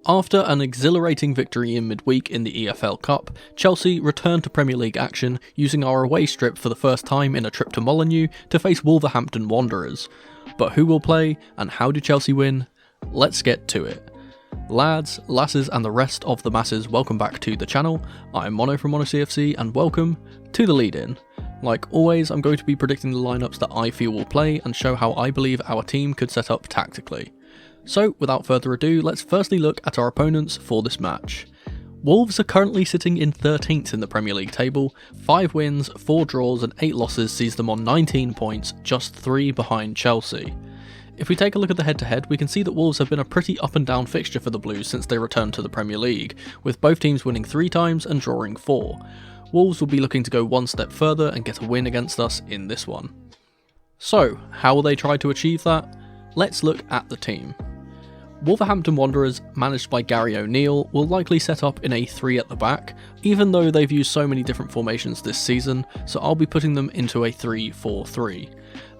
After an exhilarating victory in midweek in the EFL Cup, Chelsea returned to Premier League action using our away strip for the first time in a trip to Molineux to face Wolverhampton Wanderers. But who will play, and how do Chelsea win? Let's get to it. Lads, lasses and the rest of the masses, welcome back to the channel. I'm Mono from Mono CFC and welcome to the lead-in. Like always, I'm going to be predicting the lineups that I feel will play and show how I believe our team could set up tactically. So, without further ado, let's firstly look at our opponents for this match. Wolves are currently sitting in 13th in the Premier League table. 5 wins, 4 draws and 8 losses sees them on 19 points, just 3 behind Chelsea. If we take a look at the head-to-head, we can see that Wolves have been a pretty up and down fixture for the Blues since they returned to the Premier League, with both teams winning 3 times and drawing 4. Wolves will be looking to go one step further and get a win against us in this one. So, how will they try to achieve that? Let's look at the team. Wolverhampton Wanderers, managed by Gary O'Neill, will likely set up in a 3 at the back, even though they've used so many different formations this season, so I'll be putting them into a 3-4-3.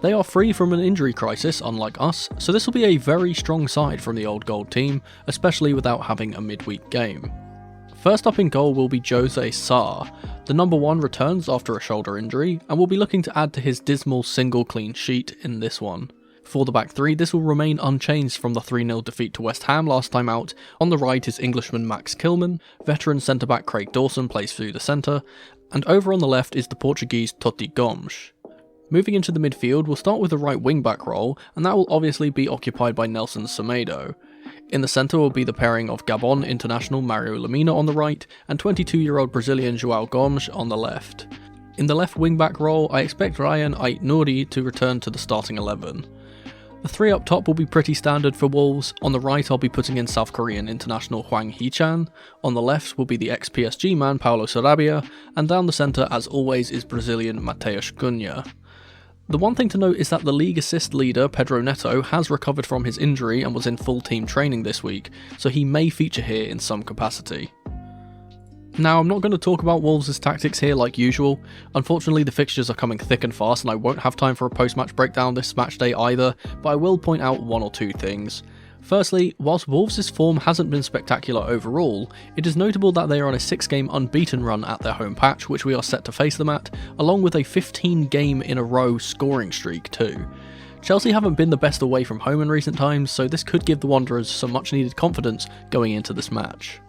They are free from an injury crisis, unlike us, so this will be a very strong side from the old gold team, especially without having a midweek game. First up in goal will be Jose Sarr. The number 1 returns after a shoulder injury, and will be looking to add to his dismal single clean sheet in this one. For the back 3, this will remain unchanged from the 3-0 defeat to West Ham last time out. On the right is Englishman Max Kilman, veteran centre-back Craig Dawson plays through the centre, and over on the left is the Portuguese Totti Gomes. Moving into the midfield, we'll start with the right wing-back role, and that will obviously be occupied by Nelson Semedo. In the centre will be the pairing of Gabon international Mario Lemina on the right, and 22-year-old Brazilian João Gomes on the left. In the left wing-back role, I expect Ryan Ait-Nouri to return to the starting 11. The 3 up top will be pretty standard for Wolves. On the right I'll be putting in South Korean international Hwang Hee-chan, on the left will be the ex-PSG man Paulo Sarabia, and down the centre as always is Brazilian Matheus Cunha. The one thing to note is that the league assist leader Pedro Neto has recovered from his injury and was in full team training this week, so he may feature here in some capacity. Now, I'm not going to talk about Wolves' tactics here like usual. Unfortunately, the fixtures are coming thick and fast and I won't have time for a post-match breakdown this match day either, but I will point out 1 or 2 things. Firstly, whilst Wolves' form hasn't been spectacular overall, it is notable that they are on a 6-game unbeaten run at their home patch, which we are set to face them at, along with a 15-game-in-a-row scoring streak too. Chelsea haven't been the best away from home in recent times, so this could give the Wanderers some much-needed confidence going into this match.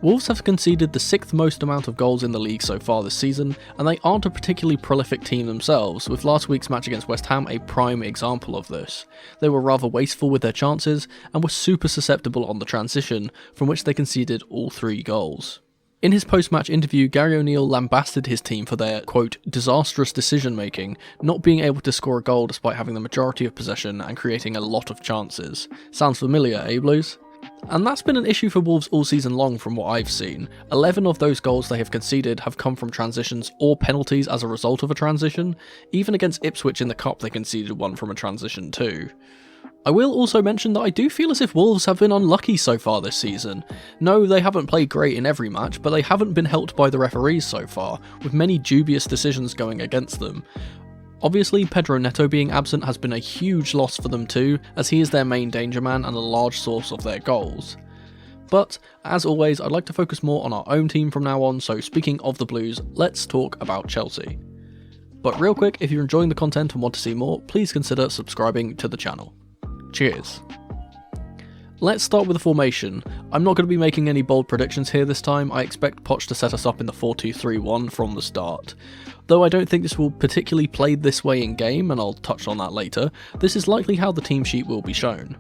Wolves have conceded the 6th most amount of goals in the league so far this season, and they aren't a particularly prolific team themselves, with last week's match against West Ham a prime example of this. They were rather wasteful with their chances, and were super susceptible on the transition, from which they conceded all 3 goals. In his post-match interview, Gary O'Neill lambasted his team for their, quote, disastrous decision-making, not being able to score a goal despite having the majority of possession and creating a lot of chances. Sounds familiar, eh Blues? And that's been an issue for Wolves all season long from what I've seen. 11 of those goals they have conceded have come from transitions or penalties as a result of a transition. Even against Ipswich in the Cup they conceded 1 from a transition too. I will also mention that I do feel as if Wolves have been unlucky so far this season. No, they haven't played great in every match, but they haven't been helped by the referees so far, with many dubious decisions going against them. Obviously, Pedro Neto being absent has been a huge loss for them too, as he is their main danger man and a large source of their goals. But, as always, I'd like to focus more on our own team from now on, so speaking of the Blues, let's talk about Chelsea. But real quick, if you're enjoying the content and want to see more, please consider subscribing to the channel. Cheers! Let's start with the formation. I'm not going to be making any bold predictions here this time. I expect Poch to set us up in the 4-2-3-1 from the start. Though I don't think this will particularly play this way in game, and I'll touch on that later, this is likely how the team sheet will be shown.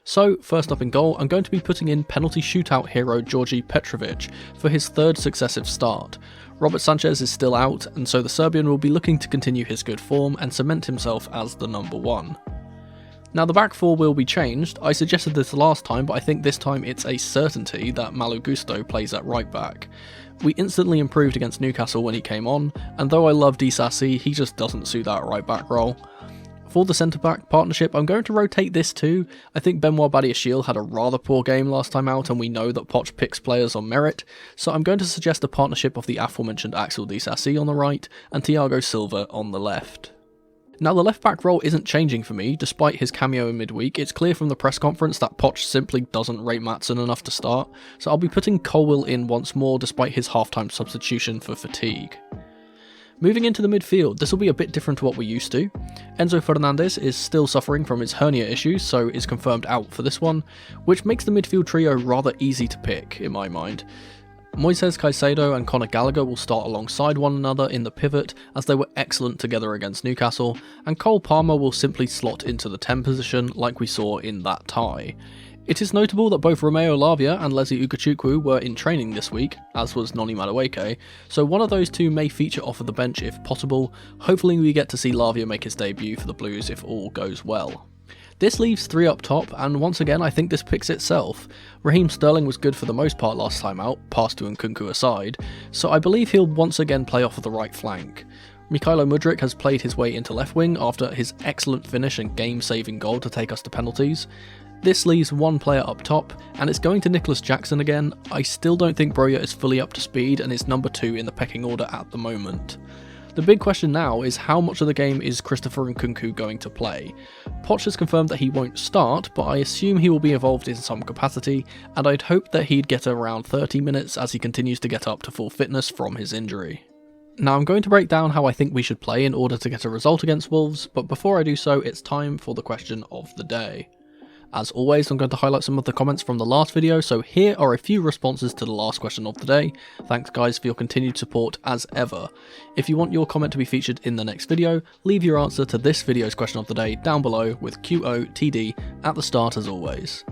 So, first up in goal, I'm going to be putting in penalty shootout hero Georgi Petrovic for his 3rd successive start. Robert Sanchez is still out, and so the Serbian will be looking to continue his good form and cement himself as the number 1. Now the back 4 will be changed. I suggested this last time, but I think this time it's a certainty that Malo Gusto plays at right back. We instantly improved against Newcastle when he came on, and though I love Disasi, he just doesn't suit that right back role. For the centre-back partnership, I'm going to rotate this too. I think Benoit Badiashile had a rather poor game last time out, and we know that Poch picks players on merit, so I'm going to suggest a partnership of the aforementioned Axel Disasi on the right, and Thiago Silva on the left. Now the left back role isn't changing for me, despite his cameo in midweek. It's clear from the press conference that Poch simply doesn't rate Maatsen enough to start, so I'll be putting Colwill in once more despite his half-time substitution for fatigue. Moving into the midfield, this will be a bit different to what we're used to. Enzo Fernandez is still suffering from his hernia issues, so is confirmed out for this one, which makes the midfield trio rather easy to pick, in my mind. Moises Caicedo and Conor Gallagher will start alongside one another in the pivot, as they were excellent together against Newcastle, and Cole Palmer will simply slot into the 10 position like we saw in that tie. It is notable that both Romeo Lavia and Leslie Ukachukwu were in training this week, as was Noni Madueke, so one of those two may feature off of the bench if possible. Hopefully we get to see Lavia make his debut for the Blues if all goes well. This leaves 3 up top, and once again I think this picks itself. Raheem Sterling was good for the most part last time out, pass to Nkunku aside, so I believe he'll once again play off of the right flank. Mykhailo Mudryk has played his way into left wing after his excellent finish and game-saving goal to take us to penalties. This leaves one player up top, and it's going to Nicholas Jackson again. I still don't think Broja is fully up to speed and is number 2 in the pecking order at the moment. The big question now is how much of the game is Christopher Nkunku going to play. Poch has confirmed that he won't start, but I assume he will be involved in some capacity, and I'd hope that he'd get around 30 minutes as he continues to get up to full fitness from his injury. Now I'm going to break down how I think we should play in order to get a result against Wolves, but before I do so, it's time for the question of the day. As always, I'm going to highlight some of the comments from the last video, so here are a few responses to the last question of the day. Thanks guys for your continued support as ever. If you want your comment to be featured in the next video, leave your answer to this video's question of the day down below with QOTD at the start as always.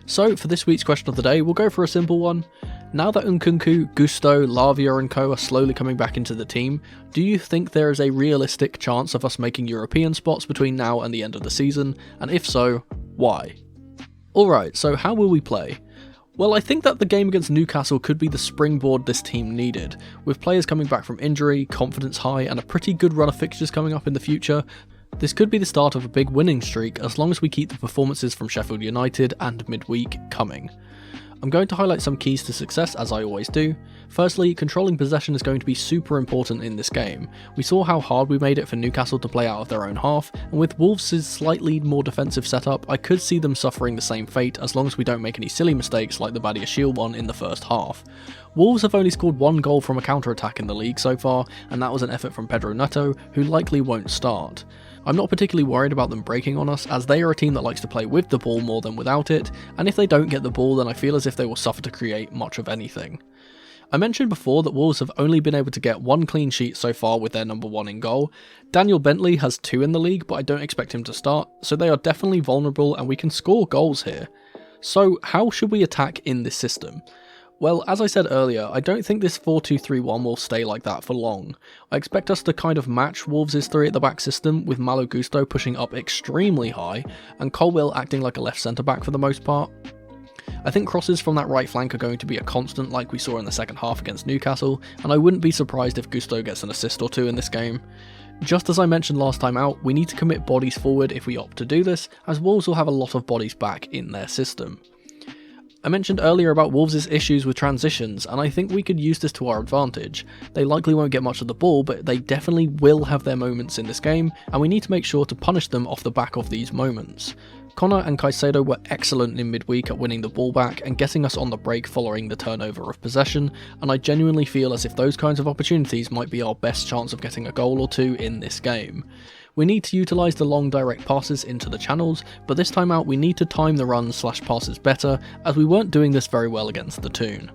So for this week's question of the day, we'll go for a simple one. Now that Nkunku, Gusto, Lavia and co are slowly coming back into the team, do you think there is a realistic chance of us making European spots between now and the end of the season, and if so, why? Alright, so how will we play? Well, I think that the game against Newcastle could be the springboard this team needed. With players coming back from injury, confidence high, and a pretty good run of fixtures coming up in the future, this could be the start of a big winning streak as long as we keep the performances from Sheffield United and midweek coming. I'm going to highlight some keys to success as I always do. Firstly, controlling possession is going to be super important in this game. We saw how hard we made it for Newcastle to play out of their own half, and with Wolves' slightly more defensive setup, I could see them suffering the same fate as long as we don't make any silly mistakes like the Badiashile one in the first half. Wolves have only scored 1 goal from a counter-attack in the league so far, and that was an effort from Pedro Neto, who likely won't start. I'm not particularly worried about them breaking on us, as they are a team that likes to play with the ball more than without it, and if they don't get the ball then I feel as if they will suffer to create much of anything. I mentioned before that Wolves have only been able to get 1 clean sheet so far with their number 1 in goal. Daniel Bentley has 2 in the league, but I don't expect him to start, so they are definitely vulnerable and we can score goals here. So how should we attack in this system? Well, as I said earlier, I don't think this 4-2-3-1 will stay like that for long. I expect us to kind of match Wolves' 3 at the back system, with Malo Gusto pushing up extremely high, and Colwill acting like a left centre back for the most part. I think crosses from that right flank are going to be a constant like we saw in the second half against Newcastle, and I wouldn't be surprised if Gusto gets an assist or 2 in this game. Just as I mentioned last time out, we need to commit bodies forward if we opt to do this, as Wolves will have a lot of bodies back in their system. I mentioned earlier about Wolves' issues with transitions, and I think we could use this to our advantage. They likely won't get much of the ball, but they definitely will have their moments in this game, and we need to make sure to punish them off the back of these moments. Conor and Caicedo were excellent in midweek at winning the ball back and getting us on the break following the turnover of possession, and I genuinely feel as if those kinds of opportunities might be our best chance of getting a goal or 2 in this game. We need to utilise the long direct passes into the channels, but this time out we need to time the runs/passes better, as we weren't doing this very well against the Toon.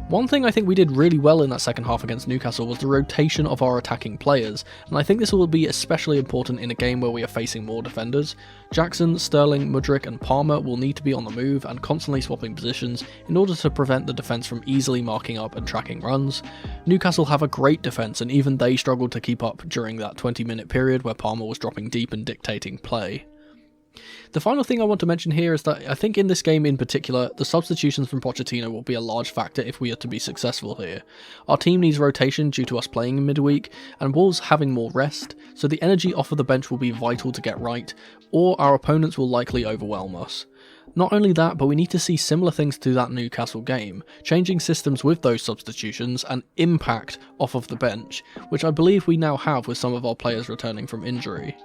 One thing I think we did really well in that second half against Newcastle was the rotation of our attacking players, and I think this will be especially important in a game where we are facing more defenders. Jackson, Sterling, Mudryk and Palmer will need to be on the move and constantly swapping positions in order to prevent the defence from easily marking up and tracking runs. Newcastle have a great defence, and even they struggled to keep up during that 20-minute period where Palmer was dropping deep and dictating play. The final thing I want to mention here is that I think in this game in particular, the substitutions from Pochettino will be a large factor if we are to be successful here. Our team needs rotation due to us playing in midweek, and Wolves having more rest, so the energy off of the bench will be vital to get right, or our opponents will likely overwhelm us. Not only that, but we need to see similar things to that Newcastle game, changing systems with those substitutions and impact off of the bench, which I believe we now have with some of our players returning from injury.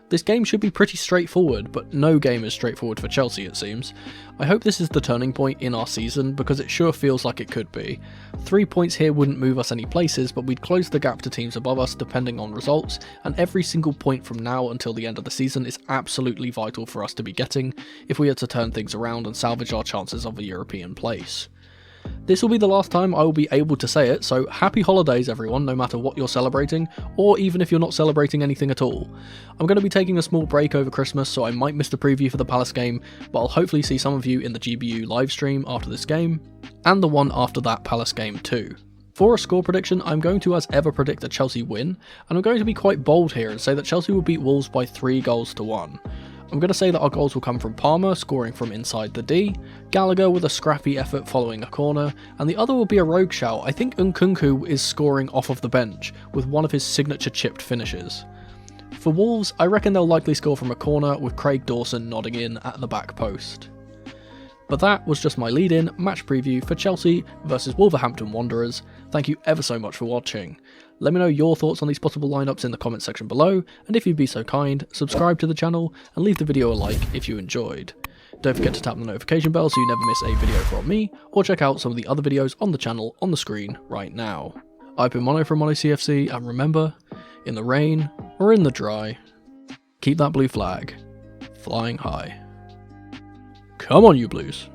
This game should be pretty straightforward, but no game is straightforward for Chelsea it seems. I hope this is the turning point in our season because it sure feels like it could be. 3 points here wouldn't move us any places, but we'd close the gap to teams above us depending on results, and every single point from now until the end of the season is absolutely vital for us to be getting if we are to turn things around and salvage our chances of a European place. This will be the last time I will be able to say it, so happy holidays everyone, no matter what you're celebrating, or even if you're not celebrating anything at all. I'm going to be taking a small break over Christmas, so I might miss the preview for the Palace game, but I'll hopefully see some of you in the GBU livestream after this game, and the one after that Palace game too. For a score prediction, I'm going to as ever predict a Chelsea win, and I'm going to be quite bold here and say that Chelsea will beat Wolves by 3-1. I'm going to say that our goals will come from Palmer scoring from inside the D, Gallagher with a scrappy effort following a corner, and the other will be a rogue shout. I think Nkunku is scoring off of the bench with one of his signature chipped finishes. For Wolves, I reckon they'll likely score from a corner with Craig Dawson nodding in at the back post. But that was just my lead-in match preview for Chelsea versus Wolverhampton Wanderers. Thank you ever so much for watching. Let me know your thoughts on these possible lineups in the comment section below, and if you'd be so kind, subscribe to the channel and leave the video a like if you enjoyed. Don't forget to tap the notification bell so you never miss a video from me, or check out some of the other videos on the channel on the screen right now. I've been Mono from Mono CFC, and remember, in the rain or in the dry, keep that blue flag flying high. Come on you Blues!